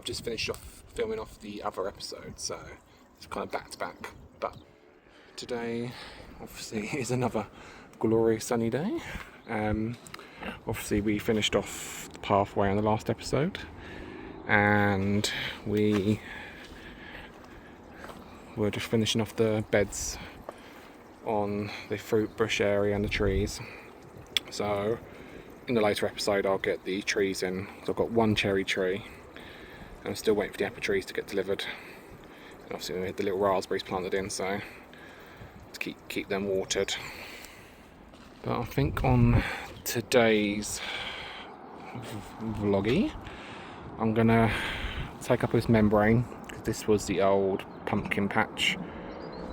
just finished off filming off the other episode, so it's kind of back to back. But today, obviously, is another glorious sunny day. Obviously, we finished off the pathway on the last episode, and we were just finishing off the beds on the fruit bush area and the trees. So in the later episode I'll get the trees in. So I've got one cherry tree and I'm still waiting for the apple trees to get delivered, and obviously we had the little raspberries planted in, so to keep them watered. But I think on today's vloggy I'm gonna take up this membrane, because this was the old pumpkin patch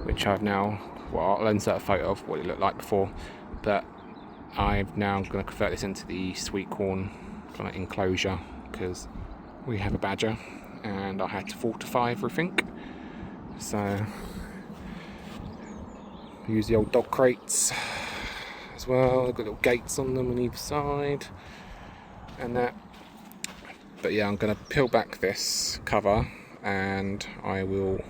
which I've now, well, I'll insert a photo of what it looked like before, but I'm now going to convert this into the sweet corn kind of enclosure, because we have a badger and I had to fortify everything. So use the old dog crates as well. They've got little gates on them on either side and that. But yeah, I'm going to peel back this cover and I will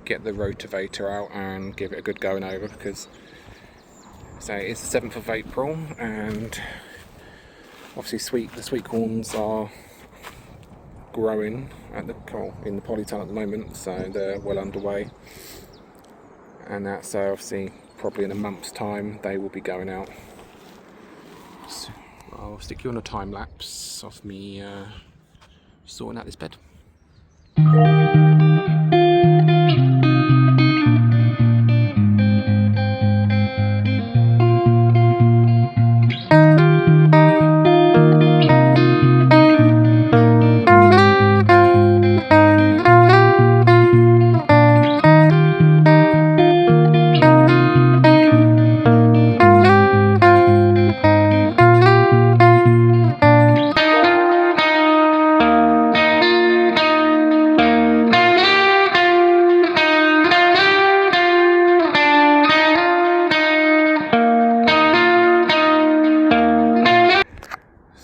get the Rotavator out and give it a good going over, because so it's the 7th of April and obviously the sweet corns are growing in the polytunnel at the moment, so they're well underway, and that, so obviously probably in a month's time they will be going out. So I'll stick you on a time lapse of me sorting out this bed.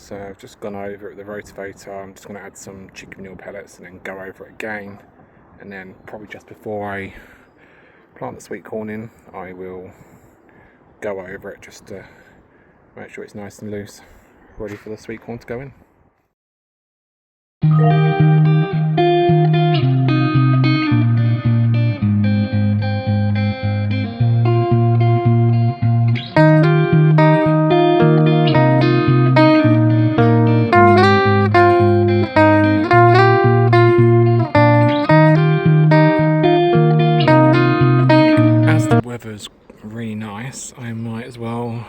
So I've just gone over it with the Rotavator. I'm just going to add some chicken manure pellets and then go over it again, and then probably just before I plant the sweet corn in I will go over it just to make sure it's nice and loose, ready for the sweet corn to go in. Weather's really nice, I might as well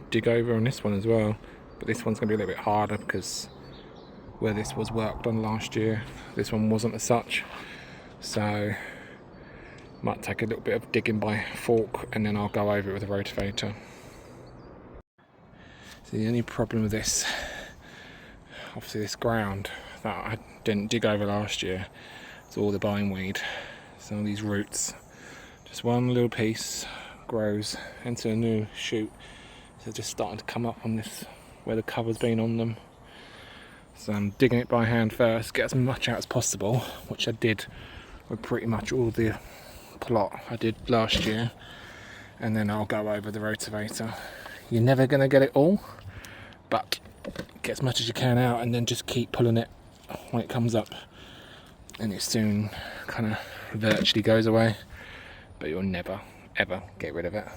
dig over on this one as well, but this one's going to be a little bit harder because where this was worked on last year, this one wasn't as such, so might take a little bit of digging by fork and then I'll go over it with a Rotavator. So the only problem with this, obviously this ground that I didn't dig over last year, it's all the bindweed, some of these roots. Just one little piece grows into a new shoot, so just starting to come up on this where the cover's been on them. So I'm digging it by hand first, get as much out as possible, which I did with pretty much all the plot I did last year, and then I'll go over the Rotavator. You're never going to get it all, but get as much as you can out and then just keep pulling it when it comes up, and it soon kind of virtually goes away. But you'll never ever get rid of it.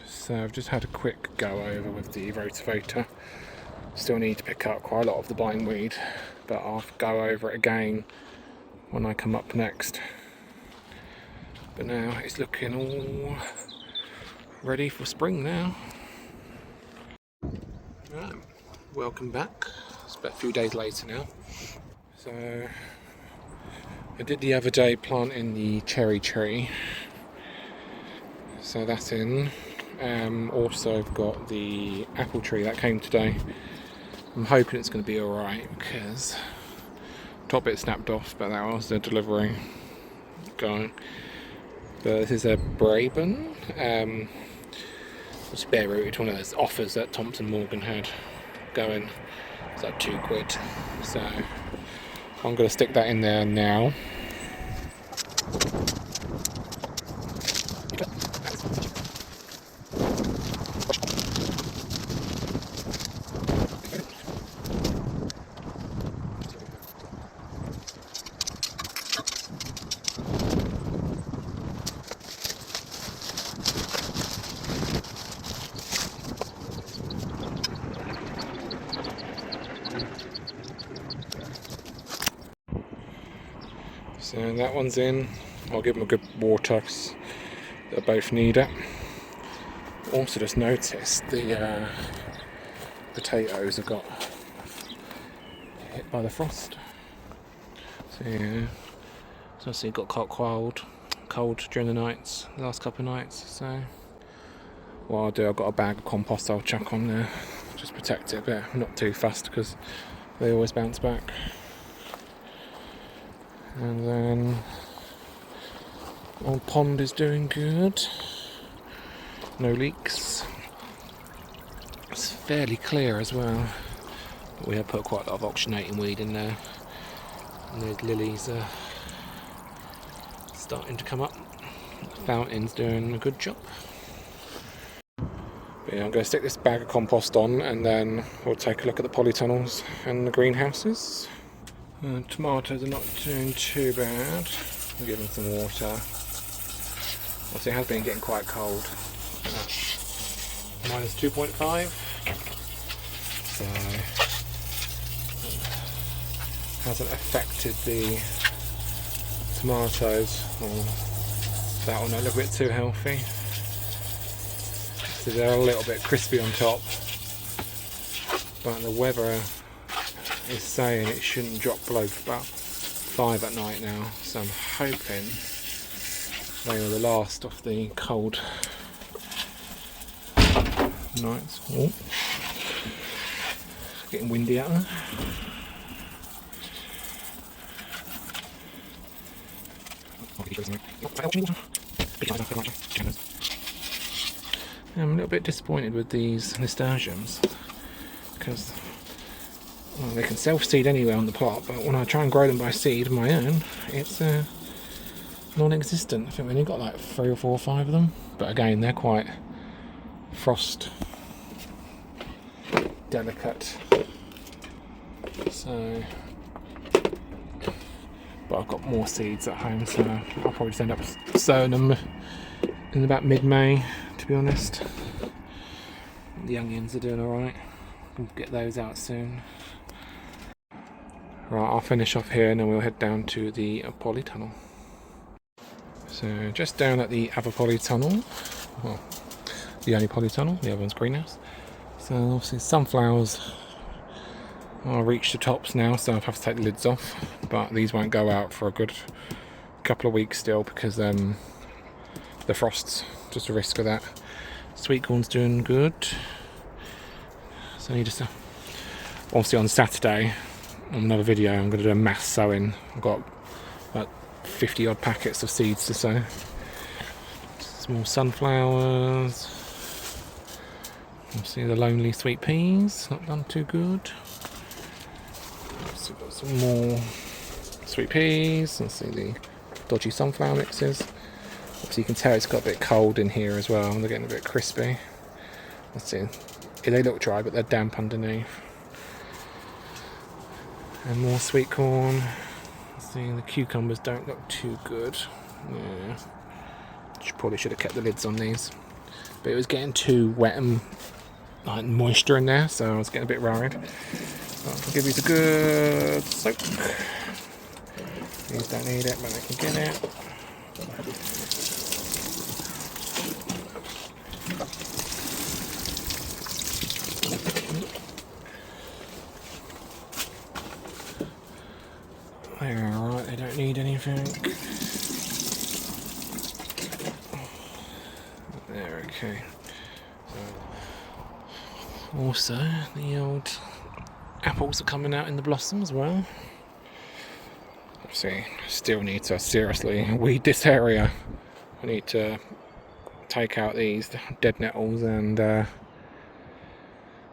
So I've just had a quick go over with the Rotavator. Still need to pick up quite a lot of the bindweed, but I'll go over it again when I come up next. But now it's looking all ready for spring now. Right, welcome back. It's about a few days later now. So I did the other day planting the cherry tree, so that's in. Also I've got the apple tree that came today. I'm hoping it's going to be alright because top bit snapped off, but that was the delivery going. But this is a Braben. It's bare rooted, one of those offers that Thompson Morgan had going. It's like £2. So I'm going to stick that in there now. So that one's in. I'll give them a good water because they both need it. Also just noticed the potatoes have got hit by the frost. So yeah, so obviously got quite cold during the nights, the last couple of nights. So what I'll do, I've got a bag of compost I'll chuck on there, just protect it a bit, not too fast because they always bounce back. And then old pond is doing good, no leaks. It's fairly clear as well. But we have put quite a lot of oxygenating weed in there, and those lilies are starting to come up. The fountain's doing a good job. But yeah, I'm going to stick this bag of compost on, and then we'll take a look at the polytunnels and the greenhouses. Tomatoes are not doing too bad. I'll give them some water. Obviously it has been getting quite cold. Minus 2.5. So hasn't affected the tomatoes. That one a little bit too healthy. So they're a little bit crispy on top. But the weather is saying it shouldn't drop below about 5 at night now, so I'm hoping they are the last of the cold nights. Oh. Getting windy out there. I'm a little bit disappointed with these nasturtiums because they can self-seed anywhere on the plot, but when I try and grow them by seed of my own, it's non-existent. I think we only got like 3 or 4 or 5 of them, but again they're quite frost delicate. So, but I've got more seeds at home, so I'll probably just end up sowing them in about mid-May, to be honest. The onions are doing alright. We'll get those out soon. Right, I'll finish off here and then we'll head down to the polytunnel. So just down at the other polytunnel, well, the only polytunnel, the other one's greenhouse. So obviously sunflowers I'll reach the tops now, so I'll have to take the lids off, but these won't go out for a good couple of weeks still because the frosts, just a risk of that. Sweet corn's doing good. So you just obviously on Saturday on another video I'm going to do a mass sowing. I've got about 50 odd packets of seeds to sow. Small sunflowers. See the lonely sweet peas, not done too good. So got some more sweet peas. Let's see the dodgy sunflower mixes. So you can tell it's got a bit cold in here as well. They're getting a bit crispy. Let's see. They look dry, but they're damp underneath. And more sweet corn. Let's see, the cucumbers don't look too good. Yeah. Probably should have kept the lids on these. But it was getting too wet and like moisture in there, so I was getting a bit worried. I'll give these a good soak. These don't need it, but they can get it. They're alright, they don't need anything. There, okay. So, also, the old apples are coming out in the blossom as well. See, still need to seriously weed this area. I need to take out these dead nettles and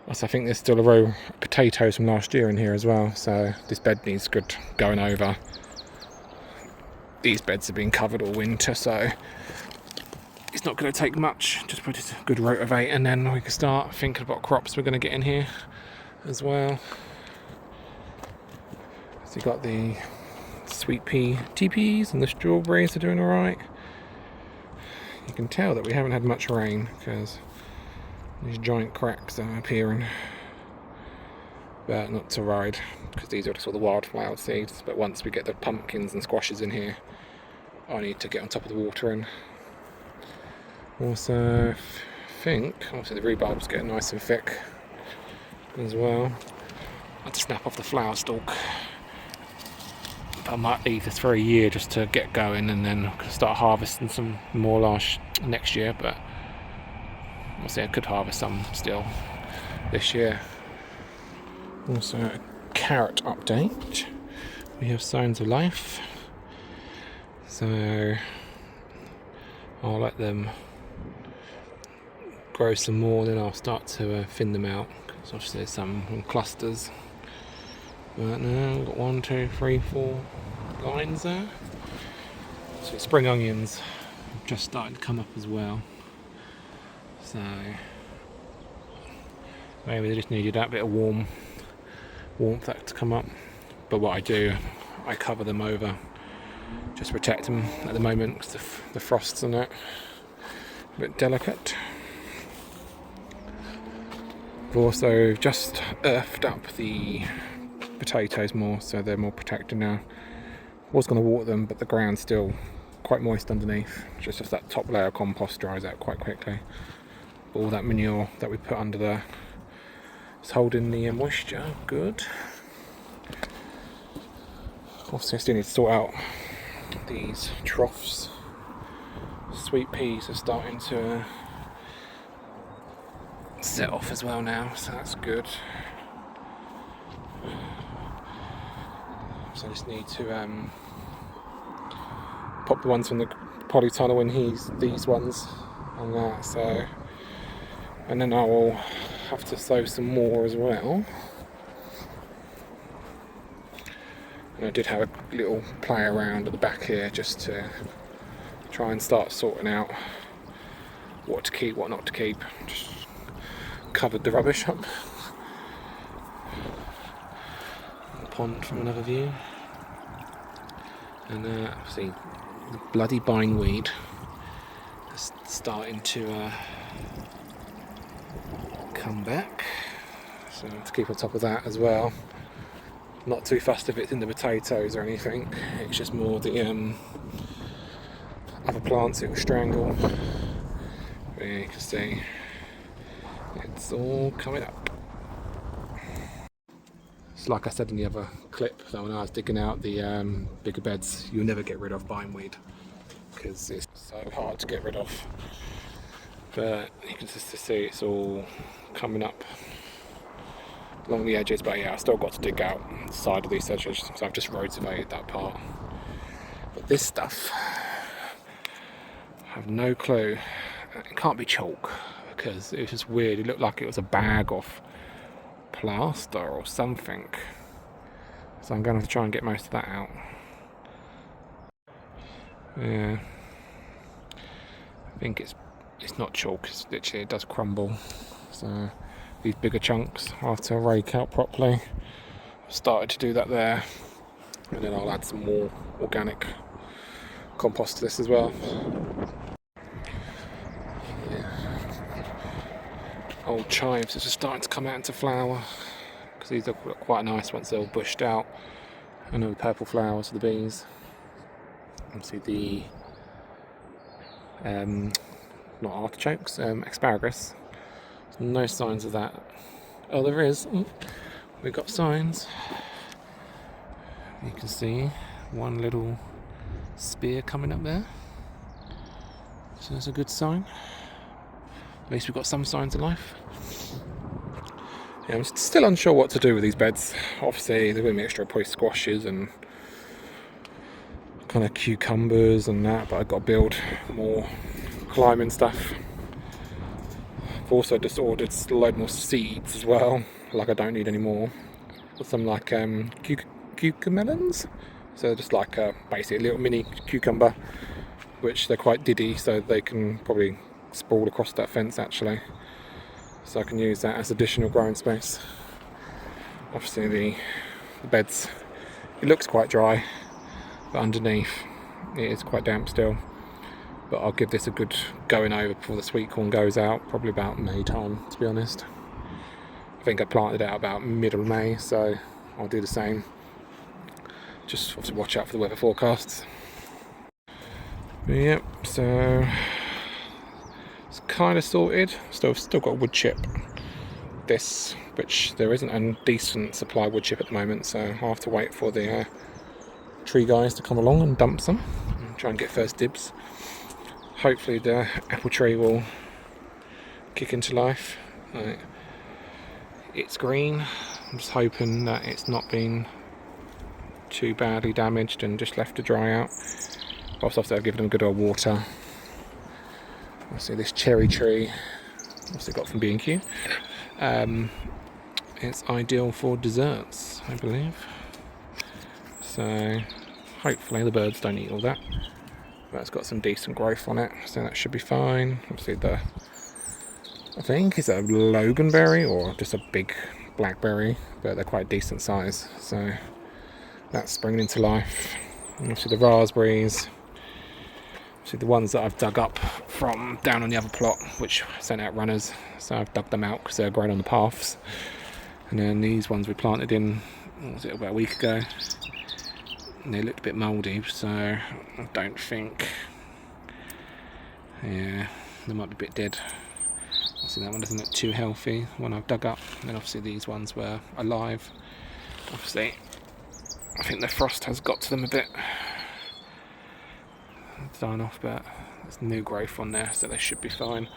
Also, I think there's still a row of potatoes from last year in here as well, so this bed needs good going over. These beds have been covered all winter, so it's not going to take much. Just put a good rotovate and then we can start thinking about crops we're going to get in here as well. So you've got the sweet pea teepees and the strawberries are doing alright. You can tell that we haven't had much rain because these giant cracks are appearing. But not to ride, because these are just all the wildflower seeds. But once we get the pumpkins and squashes in here, I need to get on top of the watering. Also, I think, obviously the rhubarb's getting nice and thick as well. I have to snap off the flower stalk. But I might leave this for a year just to get going and then start harvesting some more next year. But I'll see, I could harvest some still this year. Also, a carrot update. We have signs of life, so I'll let them grow some more, then I'll start to thin them out, because obviously there's some in clusters. But now we've got 1, 2, 3, 4 lines there. So spring onions have just started to come up as well, so maybe they just needed that bit of warmth that to come up. But what I do, I cover them over just to protect them at the moment, because the frost's on it, a bit delicate. I've also just earthed up the potatoes more, so they're more protected now. I was going to water them, but the ground's still quite moist underneath, just as that top layer of compost dries out quite quickly. All that manure that we put under there is holding the moisture good. Obviously I still need to sort out these troughs. Sweet peas are starting to set off as well now, so that's good. So I just need to pop the ones from the polytunnel in these ones on that, so, and then I will have to sow some more as well. And I did have a little play around at the back here just to try and start sorting out what to keep, what not to keep. Just covered the rubbish up. The pond from another view. And see, the bloody bindweed is starting to come back. So to keep on top of that as well. Not too fussed if it's in the potatoes or anything. It's just more the other plants it will strangle. But yeah, you can see it's all coming up. So like I said in the other clip, that when I was digging out the bigger beds, you'll never get rid of bindweed because it's so hard to get rid of. But you can just see it's all coming up along the edges. But yeah, I've still got to dig out the side of these edges, so I've just rotavated that part. But this stuff, I have no clue. It can't be chalk, because it was just weird. It looked like it was a bag of plaster or something. So I'm going to have to try and get most of that out. Yeah, I think it's not chalk. It's literally, it does crumble. So these bigger chunks I'll have to rake out properly. I've started to do that there, and then I'll add some more organic compost to this as well. Old chives are just starting to come out into flower, because these are quite nice once they're all bushed out. And the purple flowers are the bees. Obviously the not artichokes, asparagus. No signs of that. Oh, there is. We've got signs. You can see one little spear coming up there, so that's a good sign. At least we've got some signs of life. Yeah, I'm still unsure what to do with these beds. Obviously there's going to be extra probably squashes and kind of cucumbers and that, but I've got to build more climbing stuff. I've also just ordered a load more seeds as well, like I don't need any more. Some like cucumelons, so just like basically a little mini cucumber, which they're quite diddy, so they can probably sprawl across that fence actually. So I can use that as additional growing space. Obviously the beds, it looks quite dry, but underneath it is quite damp still. But I'll give this a good going over before the sweet corn goes out, probably about May time, to be honest. I think I planted it out about middle of May, so I'll do the same. Just obviously watch out for the weather forecasts. But yep, so it's kind of sorted. Still got a wood chip. This, which there isn't a decent supply of wood chip at the moment, so I'll have to wait for the tree guys to come along and dump some and try and get first dibs. Hopefully the apple tree will kick into life. It's green. I'm just hoping that it's not been too badly damaged and just left to dry out. Obviously I've given them good old water. Obviously this cherry tree, obviously got from B&Q. It's ideal for desserts, I believe. So hopefully the birds don't eat all that. But it's got some decent growth on it, so that should be fine. Obviously I think it's a loganberry or just a big blackberry, but they're quite decent size, so that's springing into life. And obviously the raspberries, obviously the ones that I've dug up from down on the other plot, which sent out runners, so I've dug them out because they're growing on the paths. And then these ones we planted in, what was it, about a week ago, and they looked a bit mouldy, so I don't think, yeah, they might be a bit dead. Obviously that one doesn't look too healthy, the one I've dug up. And then obviously these ones were alive. Obviously I think the frost has got to them a bit. It's dying off, but there's new growth on there, so they should be fine.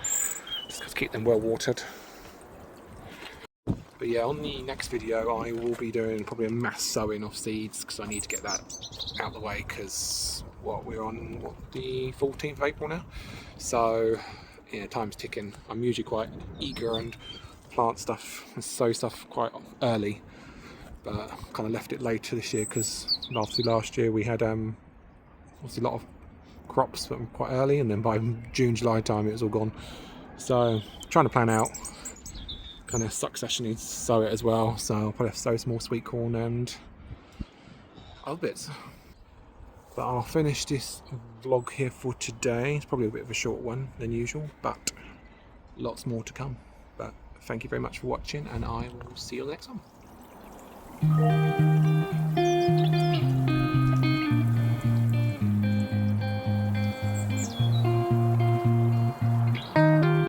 Just got to keep them well watered. But yeah, on the next video I will be doing probably a mass sowing of seeds, because I need to get that out of the way, because we're on the 14th of April now, so yeah, time's ticking. I'm usually quite eager and plant stuff and sow stuff quite early, but kind of left it later this year because obviously last year we had obviously a lot of crops that were quite early, and then by June, July time it was all gone. So trying to plan out kind of succession needs to sow it as well, so I'll probably have to sow some more sweet corn and other bits. But I'll finish this vlog here for today. It's probably a bit of a short one than usual, but lots more to come. But thank you very much for watching, and I will see you next time.